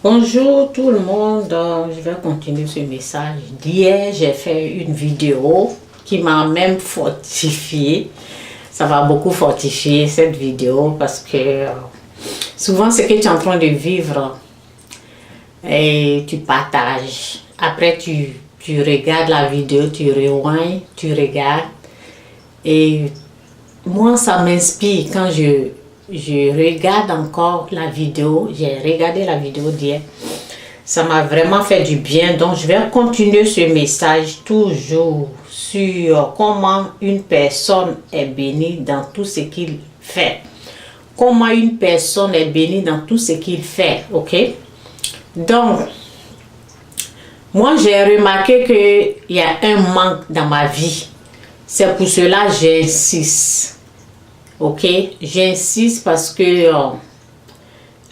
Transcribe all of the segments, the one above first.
Bonjour tout le monde, je vais continuer ce message. D'hier, j'ai fait une vidéo qui m'a même fortifié. Ça va beaucoup fortifier cette vidéo parce que souvent ce que tu es en train de vivre et tu partages. Après, tu regardes la vidéo, tu rewind, tu regardes. Et moi, ça m'inspire quand je regarde encore la vidéo. J'ai regardé la vidéo d'hier. Ça m'a vraiment fait du bien. Donc, je vais continuer ce message toujours sur comment une personne est bénie dans tout ce qu'il fait. Comment une personne est bénie dans tout ce qu'il fait. Ok? Donc, moi, j'ai remarqué qu'il y a un manque dans ma vie. C'est pour cela que j'insiste. Ok, j'insiste parce que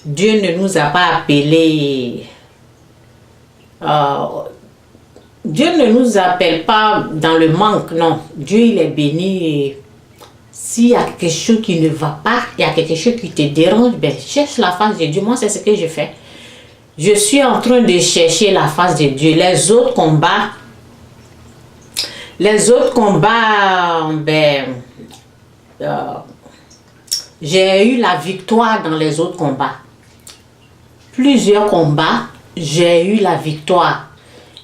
Dieu ne nous a pas appelés. Dieu ne nous appelle pas dans le manque, non. Dieu, il est béni. S'il y a quelque chose qui ne va pas, il y a quelque chose qui te dérange, ben, cherche la face de Dieu. Moi, c'est ce que je fais. Je suis en train de chercher la face de Dieu. Les autres combats, ben, j'ai eu la victoire dans les autres combats. Plusieurs combats, j'ai eu la victoire.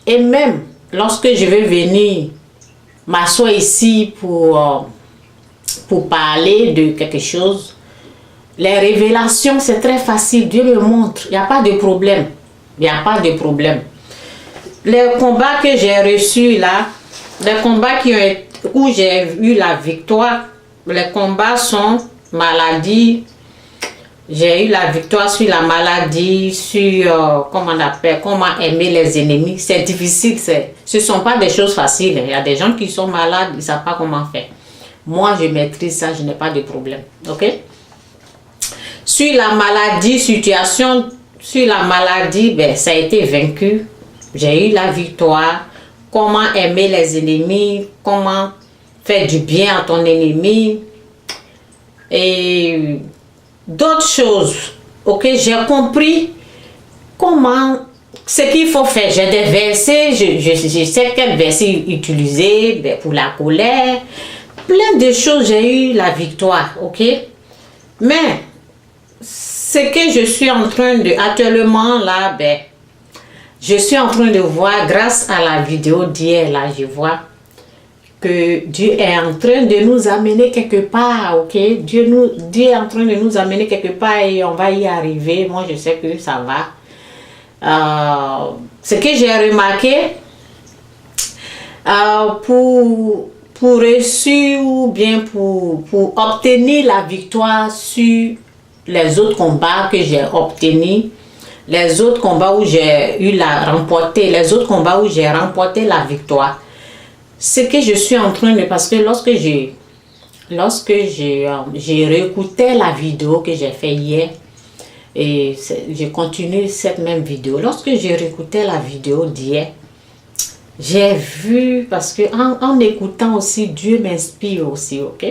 Et même lorsque je vais venir m'asseoir ici pour parler de quelque chose, les révélations, c'est très facile. Dieu me montre. Il n'y a pas de problème. Il n'y a pas de problème. Les combats que j'ai reçus là, les combats où j'ai eu la victoire, les combats sont maladie. J'ai eu la victoire sur la maladie, sur comment aimer les ennemis. C'est difficile, ce ne sont pas des choses faciles. Il y a des gens qui sont malades, ils ne savent pas comment faire. Moi, je maîtrise ça, je n'ai pas de problème. Ok? Sur la maladie, ben, ça a été vaincu. J'ai eu la victoire. Comment aimer les ennemis, comment faire du bien à ton ennemi. Et d'autres choses, ok, j'ai compris ce qu'il faut faire. J'ai des versets, je sais quel verset utiliser pour la colère, plein de choses, j'ai eu la victoire, ok. Mais ce que je suis en train de, actuellement là, ben, je suis en train de voir, grâce à la vidéo d'hier là, je vois que Dieu est en train de nous amener quelque part, ok? Dieu est en train de nous amener quelque part et on va y arriver. Moi, je sais que ça va. Ce que j'ai remarqué, pour réussir ou bien pour obtenir la victoire sur les autres combats que j'ai obtenus, les autres combats où j'ai remporté la victoire, ce que je suis en train de... Parce que lorsque j'ai réécouté la vidéo que j'ai fait hier, et j'ai continué cette même vidéo. Lorsque j'ai réécouté la vidéo d'hier, j'ai vu, parce que en écoutant aussi, Dieu m'inspire aussi, ok?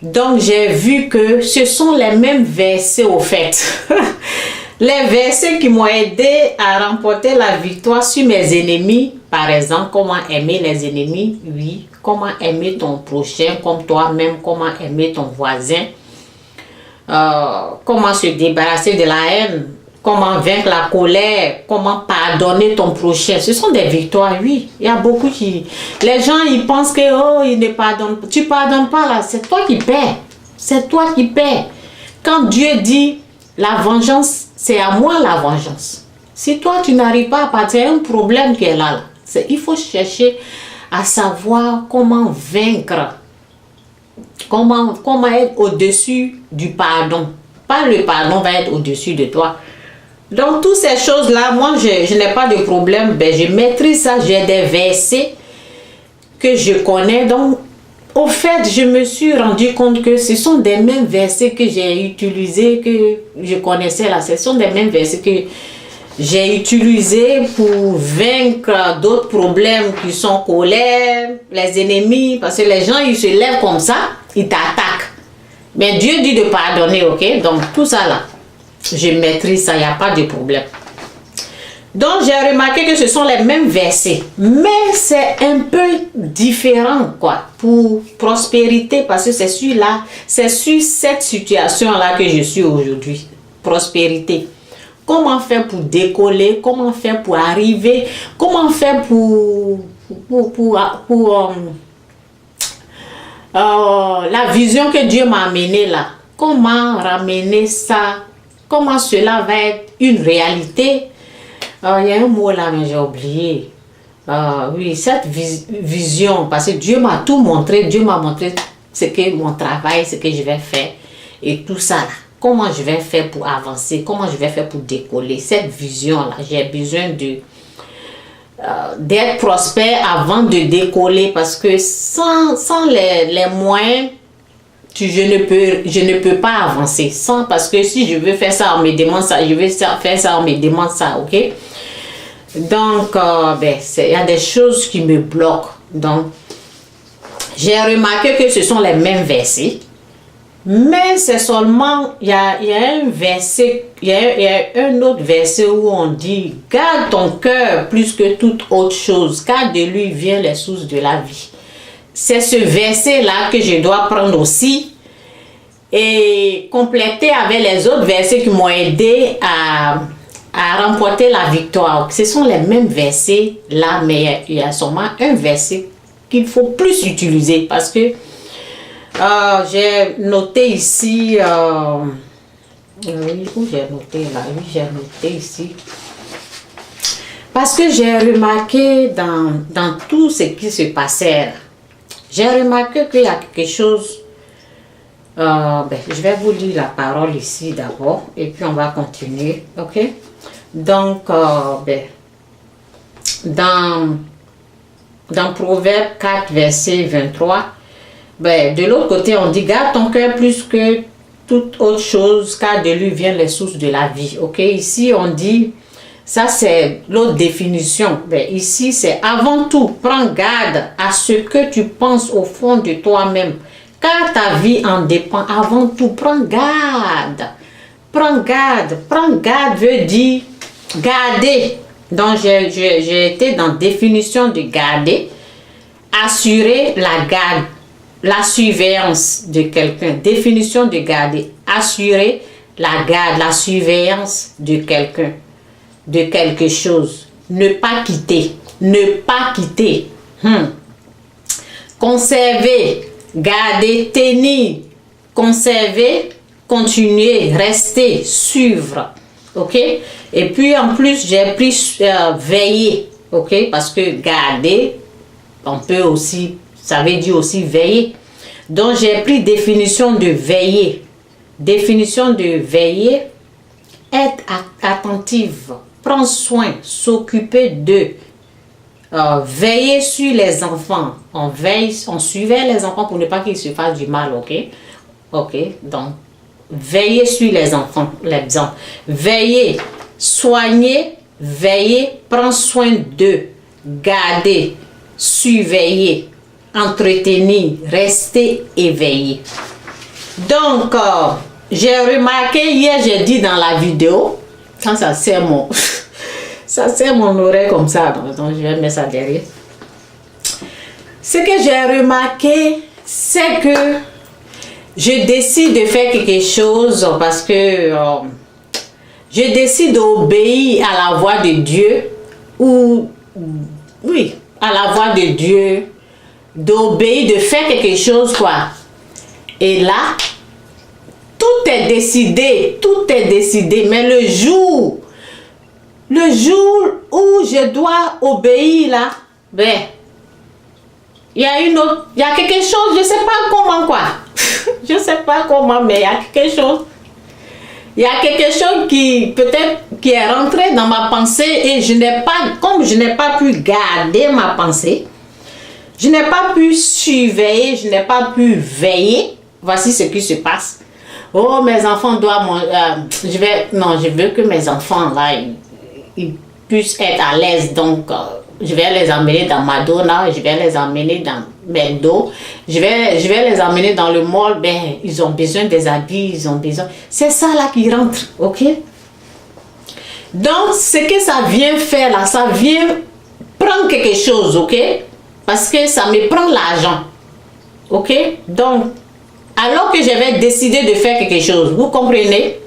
Donc j'ai vu que ce sont les mêmes versets au fait. Les versets qui m'ont aidé à remporter la victoire sur mes ennemis, par exemple, comment aimer les ennemis, oui, comment aimer ton prochain comme toi-même, comment aimer ton voisin, comment se débarrasser de la haine, comment vaincre la colère, comment pardonner ton prochain. Ce sont des victoires, oui. Il y a beaucoup qui... Les gens, ils pensent que, oh, ils ne pardonnent pas. Tu ne pardonnes pas là, c'est toi qui perds. C'est toi qui perds. Quand Dieu dit, la vengeance, c'est à moi la vengeance. Si toi, tu n'arrives pas à partir, c'est un problème qui est là. Il faut chercher à savoir comment vaincre. Comment être au-dessus du pardon. Pas le pardon va être au-dessus de toi. Donc, toutes ces choses-là, moi, je n'ai pas de problème. Ben, je maîtrise ça. J'ai des versets que je connais. Donc, au fait, je me suis rendu compte que ce sont des mêmes versets que j'ai utilisés, que je connaissais là. Ce sont des mêmes versets que j'ai utilisés pour vaincre d'autres problèmes qui sont colère, les ennemis. Parce que les gens, ils se lèvent comme ça, ils t'attaquent. Mais Dieu dit de pardonner, ok? Donc, tout ça là, je maîtrise ça, il n'y a pas de problème. Donc, j'ai remarqué que ce sont les mêmes versets, mais c'est un peu différent, quoi, pour prospérité, parce que c'est sur là, c'est sur cette situation-là que je suis aujourd'hui. Prospérité. Comment faire pour décoller, comment faire pour arriver, comment faire pour la vision que Dieu m'a amenée là. Comment ramener ça, comment cela va être une réalité. Il y a un mot là, mais j'ai oublié. Oui, cette vision, parce que Dieu m'a tout montré, Dieu m'a montré ce que mon travail, ce que je vais faire et tout ça là. Comment je vais faire pour avancer, comment je vais faire pour décoller. Cette vision là, j'ai besoin de d'être prospère avant de décoller, parce que sans les moyens, je ne peux pas avancer. Parce que si je veux faire ça, on me demande ça, je veux faire ça, on me demande ça, ok? Donc, il y a des choses qui me bloquent. Donc, j'ai remarqué que ce sont les mêmes versets, mais c'est seulement, il y a un verset, il y a un autre verset où on dit, garde ton cœur plus que toute autre chose, car de lui vient les sources de la vie. C'est ce verset-là que je dois prendre aussi et compléter avec les autres versets qui m'ont aidé à remporter la victoire. Ce sont les mêmes versets là, mais il y a seulement un verset qu'il faut plus utiliser, parce que j'ai noté ici, oui, où j'ai noté là, oui, j'ai noté ici, parce que j'ai remarqué dans tout ce qui se passait, j'ai remarqué qu'il y a quelque chose, je vais vous lire la parole ici d'abord, et puis on va continuer, ok? Donc, dans Proverbe 4, verset 23, de l'autre côté, on dit, garde ton cœur plus que toute autre chose, car de lui viennent les sources de la vie. Ok, ici on dit, ça c'est l'autre définition. Ici c'est avant tout, prends garde à ce que tu penses au fond de toi-même, car ta vie en dépend. Avant tout, prends garde. Prends garde. Prends garde veut dire garder. Donc j'ai été dans définition de garder. Assurer la garde. La surveillance de quelqu'un. Définition de garder. Assurer la garde, la surveillance de quelqu'un, de quelque chose. Ne pas quitter. Ne pas quitter. Conserver, garder, tenir. Conserver, continuer, rester, suivre. Ok? Et puis en plus, j'ai pris veiller. Ok? Parce que garder, on peut aussi, ça veut dire aussi veiller. Donc, j'ai pris définition de veiller. Définition de veiller, être attentive, prendre soin, s'occuper d'eux. Veiller sur les enfants. On suivait les enfants pour ne pas qu'ils se fassent du mal, ok? Ok, donc, veiller sur les enfants, l'exemple. Veiller, soigner, veiller, prendre soin d'eux, garder, surveiller, entretenir, rester éveillé. Donc, j'ai remarqué, hier j'ai dit dans la vidéo, quand ça serre mon oreille comme ça, donc je vais mettre ça derrière. Ce que j'ai remarqué, c'est que je décide de faire quelque chose parce que je décide d'obéir à la voix de Dieu, ou oui, à la voix de Dieu, d'obéir, de faire quelque chose, quoi. Et là, tout est décidé, mais le jour où je dois obéir là, il y a quelque chose, je sais pas comment, quoi. Je sais pas comment, mais il y a quelque chose. Il y a quelque chose qui peut-être qui est rentré dans ma pensée et comme je n'ai pas pu garder ma pensée, je n'ai pas pu surveiller, je n'ai pas pu veiller. Voici ce qui se passe. Oh, mes enfants doivent manger. Je veux que mes enfants là, ils puissent être à l'aise. Donc, je vais les emmener dans Madonna, je vais les emmener dans McDo, je vais les emmener dans le mall. Ils ont besoin des habits, ils ont besoin. C'est ça là qui rentre, ok? Donc, ce que ça vient faire là, ça vient prendre quelque chose, ok? Parce que ça me prend l'argent, ok? Donc, alors que j'avais décidé de faire quelque chose, vous comprenez?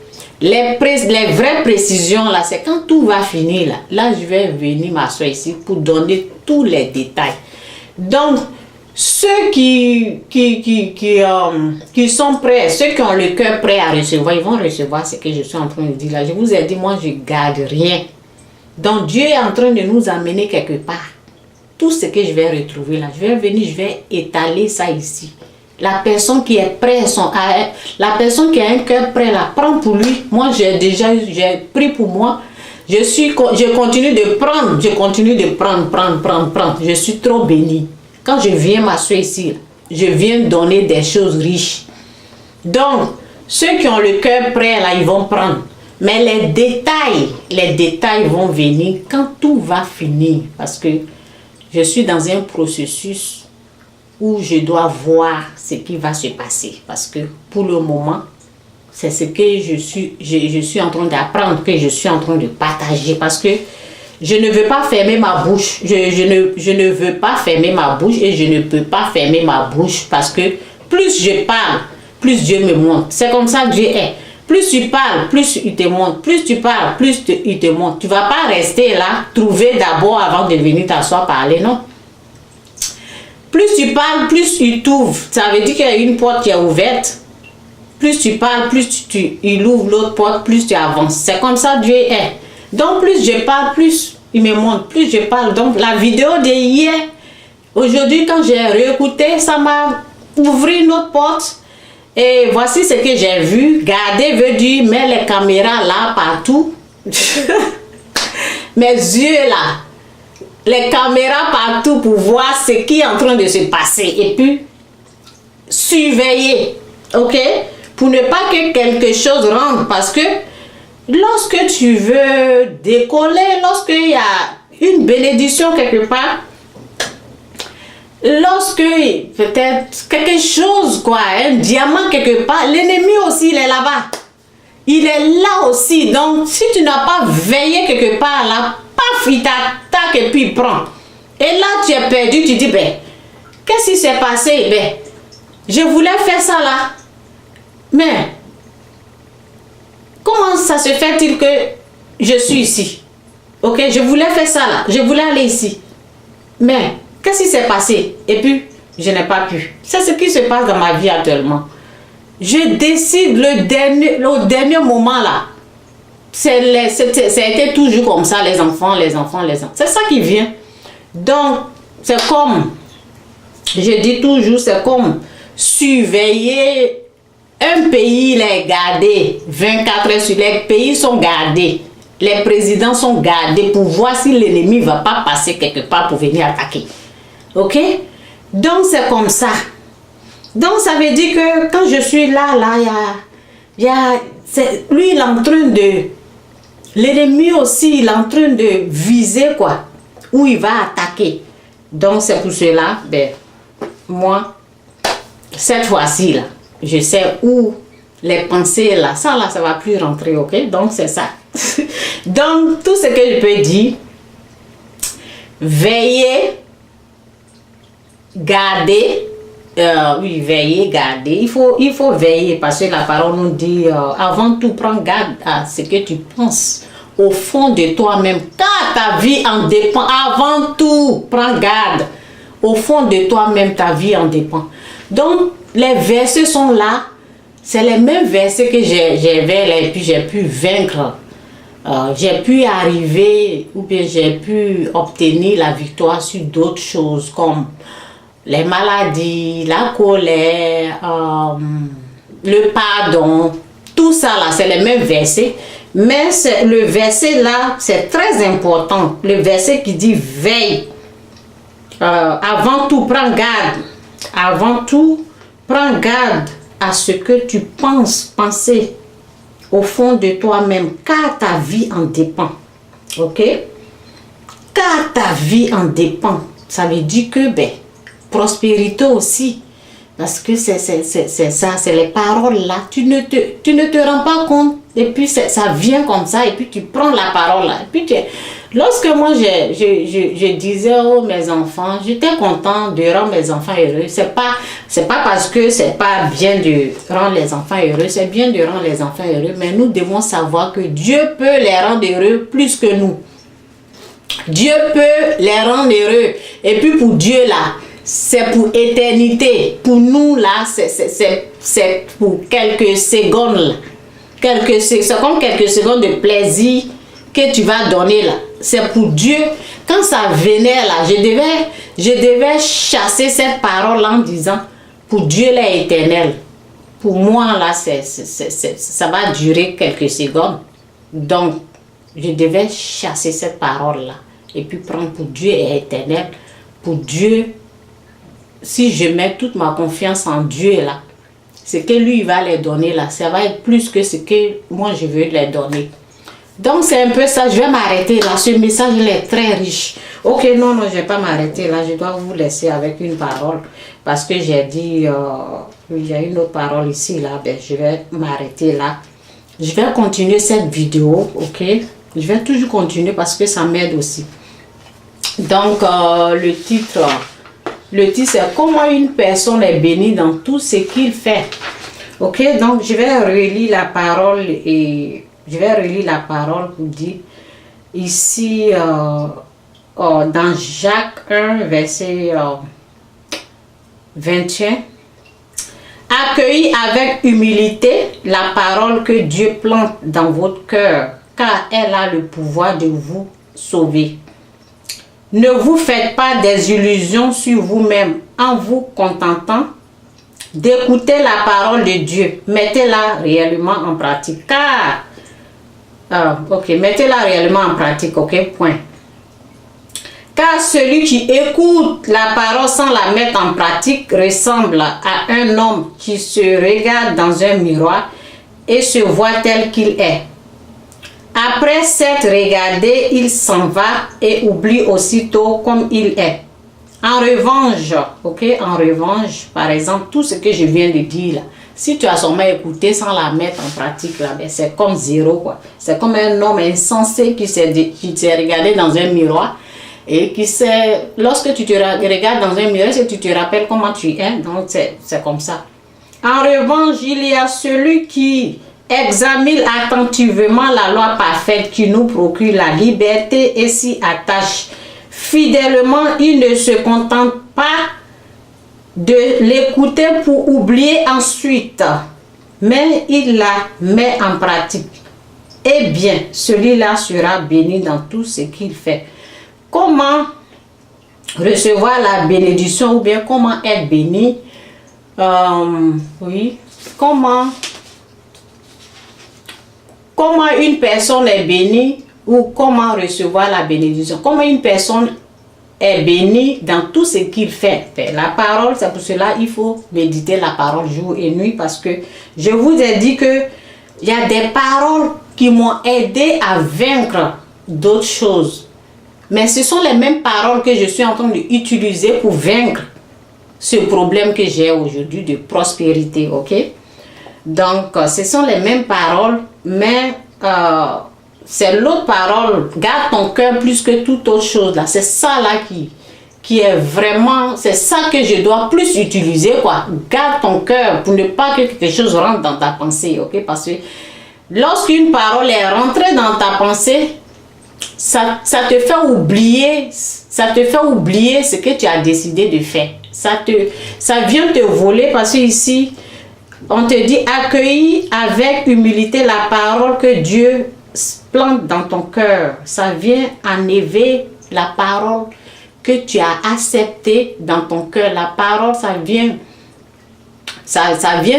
Les vraies précisions là, c'est quand tout va finir là. Là, je vais venir m'asseoir ici pour donner tous les détails. Donc, ceux qui sont prêts, ceux qui ont le cœur prêt à recevoir, ils vont recevoir ce que je suis en train de dire là. Je vous ai dit, moi, je ne garde rien. Donc, Dieu est en train de nous amener quelque part. Tout ce que je vais retrouver là, je vais venir, je vais étaler ça ici. La personne qui est prête, la personne qui a un cœur prêt là, prend pour lui. Moi, j'ai pris pour moi. Je continue de prendre, prendre. Je suis trop bénie. Quand je viens m'asseoir ici, je viens donner des choses riches. Donc, ceux qui ont le cœur prêt là, ils vont prendre. Mais les détails vont venir quand tout va finir. Parce que je suis dans un processus où je dois voir ce qui va se passer. Parce que pour le moment, c'est ce que je suis en train d'apprendre, que je suis en train de partager. Parce que je ne veux pas fermer ma bouche. Je ne veux pas fermer ma bouche et je ne peux pas fermer ma bouche. Parce que plus je parle, plus Dieu me montre. C'est comme ça que Dieu est. Plus tu parles, plus il te montre. Plus tu parles, plus il te montre. Tu ne vas pas rester là, trouver d'abord avant de venir t'asseoir parler, non? Plus tu parles, plus il t'ouvre. Ça veut dire qu'il y a une porte qui est ouverte. Plus tu parles, plus il ouvre l'autre porte, plus tu avances. C'est comme ça Dieu est. Donc plus je parle, plus il me montre. Plus je parle. Donc la vidéo de hier, aujourd'hui quand j'ai réécouté, ça m'a ouvert une autre porte. Et voici ce que j'ai vu. Garder veut dire mettre les caméras là, partout. Mes yeux là. Les caméras partout pour voir ce qui est en train de se passer. Et puis, surveiller. Ok? Pour ne pas que quelque chose rentre. Parce que lorsque tu veux décoller, lorsqu'il y a une bénédiction quelque part, lorsque peut-être quelque chose, quoi, un diamant quelque part, l'ennemi aussi, il est là-bas. Il est là aussi. Donc, si tu n'as pas veillé quelque part là, paf, il t'attaque et puis il prend. Et là, tu es perdu, tu dis, ben, qu'est-ce qui s'est passé? Ben, je voulais faire ça là. Mais, comment ça se fait-il que je suis ici? Ok, je voulais faire ça là. Je voulais aller ici. Mais, qu'est-ce qui s'est passé? Et puis, je n'ai pas pu. C'est ce qui se passe dans ma vie actuellement. Je décide au dernier moment là. Ça a été toujours comme ça, les enfants. C'est ça qui vient. Donc, c'est comme, je dis toujours, c'est comme surveiller un pays, les garder. 24 heures sur les pays sont gardés. Les présidents sont gardés pour voir si l'ennemi ne va pas passer quelque part pour venir attaquer. Ok? Donc, c'est comme ça. Donc, ça veut dire que quand je suis là, lui, il est en train de... L'ennemi aussi, il est en train de viser, quoi. Où il va attaquer. Donc, c'est pour cela, ben, moi, cette fois-ci, là, je sais où les pensées, là, ça ne va plus rentrer, ok? Donc, c'est ça. Donc, tout ce que je peux dire, veillez, gardez. Oui, veiller, garder. Il faut veiller parce que la parole nous dit avant tout, prends garde à ce que tu penses au fond de toi-même. Car ta vie en dépend. Avant tout, prends garde. Au fond de toi-même, ta vie en dépend. Donc, les versets sont là. C'est les mêmes versets que j'avais là et puis j'ai pu vaincre. J'ai pu arriver ou bien j'ai pu obtenir la victoire sur d'autres choses comme les maladies, la colère, le pardon, tout ça là, c'est les mêmes versets. Mais le verset là, c'est très important. Le verset qui dit veille. Avant tout, prends garde. Avant tout, prends garde à ce que tu penser au fond de toi-même, car ta vie en dépend. Ok? Car ta vie en dépend. Ça veut dire que, ben, prospérité aussi, parce que c'est ça, c'est les paroles là. Tu ne te rends pas compte Et puis ça vient comme ça, et puis tu prends la parole là. Et puis lorsque moi je disais aux mes enfants, j'étais content de rendre mes enfants heureux. C'est pas parce que c'est pas bien de rendre les enfants heureux, c'est bien de rendre les enfants heureux, mais nous devons savoir que Dieu peut les rendre heureux plus que nous. Dieu peut les rendre heureux. Et puis pour Dieu là, c'est pour éternité. Pour nous là, c'est pour quelques secondes là. C'est comme quelques secondes de plaisir que tu vas donner là. C'est pour Dieu. Quand ça venait là, je devais chasser cette parole en disant, pour Dieu l'est éternel. Pour moi là, ça va durer quelques secondes. Donc, je devais chasser cette parole là. Et puis prendre pour Dieu est éternel. Pour Dieu, si je mets toute ma confiance en Dieu là, ce que lui va les donner là, ça va être plus que ce que moi je veux les donner. Donc c'est un peu ça, je vais m'arrêter là, ce message il est très riche. Ok, non, je ne vais pas m'arrêter là, je dois vous laisser avec une parole. Parce que j'ai dit, il y a une autre parole ici là, ben, je vais m'arrêter là. Je vais continuer cette vidéo, ok? Je vais toujours continuer parce que ça m'aide aussi. Donc le titre c'est comment une personne est bénie dans tout ce qu'il fait. Ok, donc je vais relire la parole et je vais relire la parole pour dire ici dans Jacques 1 verset 21. Accueillez avec humilité la parole que Dieu plante dans votre cœur, car elle a le pouvoir de vous sauver. Ne vous faites pas des illusions sur vous-même en vous contentant d'écouter la parole de Dieu. Mettez-la réellement en pratique. Mettez-la réellement en pratique, ok, point. Car celui qui écoute la parole sans la mettre en pratique ressemble à un homme qui se regarde dans un miroir et se voit tel qu'il est. Après s'être regardé, il s'en va et oublie aussitôt comme il est. En revanche, par exemple, tout ce que je viens de dire là, si tu as seulement écouté sans la mettre en pratique là, ben c'est comme zéro quoi. C'est comme un homme insensé qui s'est regardé dans un miroir et qui sait, lorsque tu te regardes dans un miroir, tu te rappelles comment tu es, donc c'est comme ça. En revanche, il y a celui qui examine attentivement la loi parfaite qui nous procure la liberté et s'y attache fidèlement. Il ne se contente pas de l'écouter pour oublier ensuite, mais il la met en pratique. Eh bien, celui-là sera béni dans tout ce qu'il fait. Comment recevoir la bénédiction ou bien comment être béni? Comment une personne est bénie ou comment recevoir la bénédiction? Comment une personne est bénie dans tout ce qu'il fait? La parole, c'est pour cela il faut méditer la parole jour et nuit parce que je vous ai dit que il y a des paroles qui m'ont aidé à vaincre d'autres choses. Mais ce sont les mêmes paroles que je suis en train d'utiliser pour vaincre ce problème que j'ai aujourd'hui de prospérité, ok? Donc, ce sont les mêmes paroles, mais c'est l'autre parole. Garde ton cœur plus que toute autre chose. Là, c'est ça là qui est vraiment, c'est ça que je dois plus utiliser, quoi. Garde ton cœur pour ne pas que quelque chose rentre dans ta pensée, ok? Parce que lorsqu'une parole est rentrée dans ta pensée, ça te fait oublier ce que tu as décidé de faire. Ça vient te voler parce que ici, on te dit accueillir avec humilité la parole que Dieu plante dans ton cœur. Ça vient enlever la parole que tu as acceptée dans ton cœur. La parole, ça vient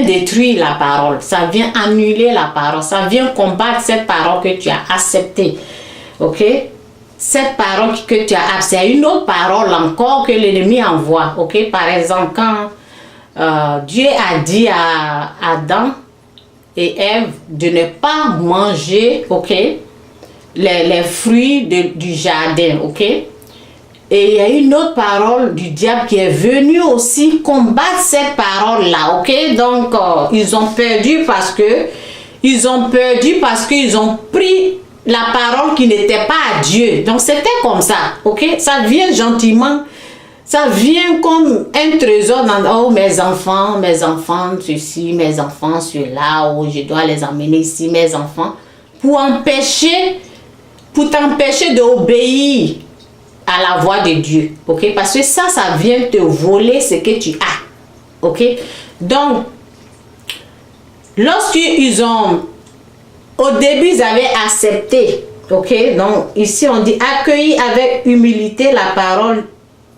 détruire la parole. Ça vient annuler la parole. Ça vient combattre cette parole que tu as acceptée. Ok? Cette parole que tu as acceptée. C'est une autre parole encore que l'ennemi envoie. Ok? Par exemple, quand Dieu a dit à Adam et Ève de ne pas manger, ok, les fruits du jardin, ok. Et il y a une autre parole du diable qui est venue aussi combattre cette parole-là, ok. Donc, ils ont perdu parce que ils ont perdu parce qu'ils ont pris la parole qui n'était pas à Dieu. Donc c'était comme ça, ok? Ça vient gentiment, ça vient comme un trésor dans, oh mes enfants, ceci, mes enfants, cela, oh je dois les emmener ici, mes enfants, pour t'empêcher d'obéir à la voix de Dieu, ok? Parce que ça vient te voler ce que tu as, ok? Donc, lorsqu'ils ont, au début, ils avaient accepté, ok? Donc, ici, on dit accueillir avec humilité la parole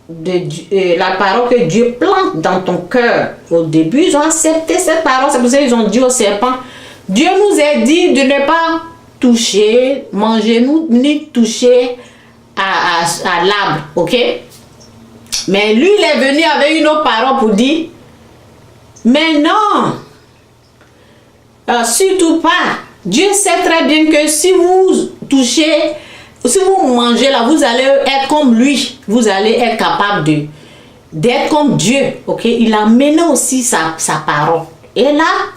de Dieu, la parole que Dieu plante dans ton cœur. Au début, ils ont accepté cette parole. C'est pour ça qu'ils ont dit au serpent, Dieu nous a dit de ne pas toucher, manger nous, ni toucher à l'arbre, ok? Mais lui, il est venu avec une autre parole pour dire, mais non, surtout pas. Dieu sait très bien que si vous touchez, si vous mangez là, vous allez être comme lui. Vous allez être capable d'être comme Dieu. Ok? Il a mené aussi sa parole. Et là,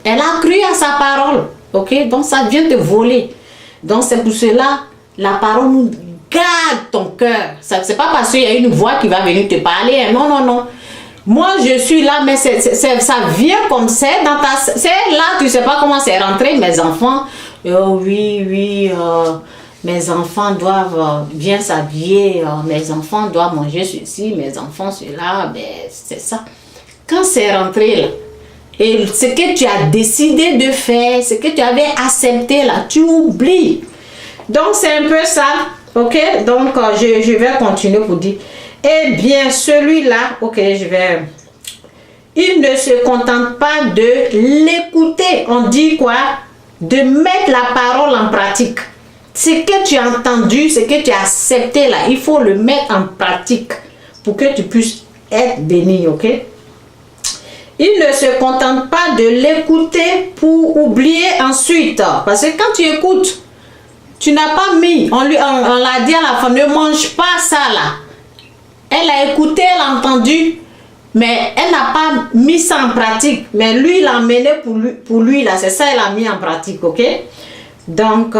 elle a cru à sa parole. Ok? Donc ça vient te voler. Donc c'est pour cela, la parole nous garde ton cœur. C'est pas parce qu'il y a une voix qui va venir te parler. Non, non, non. Moi, je suis là, mais ça vient comme ça. C'est là, tu sais pas comment c'est rentré, mes enfants. Oh, oui, mes enfants doivent bien s'habiller. Mes enfants doivent manger ceci, mes enfants cela. Ben, c'est ça. Quand c'est rentré là, et ce que tu as décidé de faire, ce que tu avais accepté là, tu oublies. Donc, c'est un peu ça. Ok? Donc, je vais continuer pour dire. Eh bien, celui-là, ok, il ne se contente pas de l'écouter. On dit quoi? De mettre la parole en pratique. Ce que tu as entendu, ce que tu as accepté là, il faut le mettre en pratique pour que tu puisses être béni, ok? Il ne se contente pas de l'écouter pour oublier ensuite. Parce que quand tu écoutes, tu n'as pas mis, on l'a dit à la femme, ne mange pas ça là. Elle a écouté, elle a entendu, mais elle n'a pas mis ça en pratique. Mais lui, il a mené pour lui là, c'est ça, elle a mis en pratique, ok? Donc,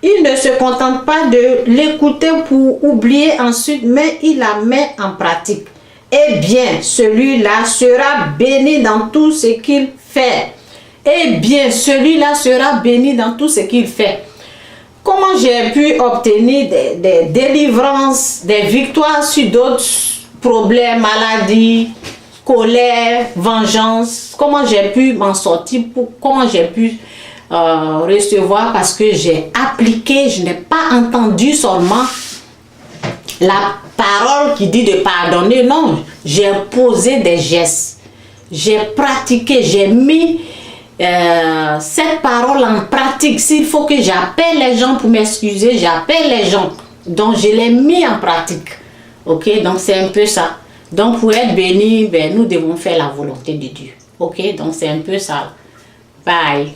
il ne se contente pas de l'écouter pour oublier ensuite, mais il la met en pratique. Eh bien, celui-là sera béni dans tout ce qu'il fait. Eh bien, celui-là sera béni dans tout ce qu'il fait. Comment j'ai pu obtenir des délivrances, des victoires sur d'autres problèmes, maladies, colère, vengeance? Comment j'ai pu m'en sortir? Comment j'ai pu recevoir? Parce que j'ai appliqué, je n'ai pas entendu seulement la parole qui dit de pardonner. Non, j'ai posé des gestes. J'ai pratiqué, j'ai mis cette parole en pratique. S'il faut que j'appelle les gens pour m'excuser, j'appelle les gens. Donc je l'ai mis en pratique. Ok, donc c'est un peu ça. Donc pour être béni, ben, nous devons faire la volonté de Dieu. Ok, donc c'est un peu ça. Bye.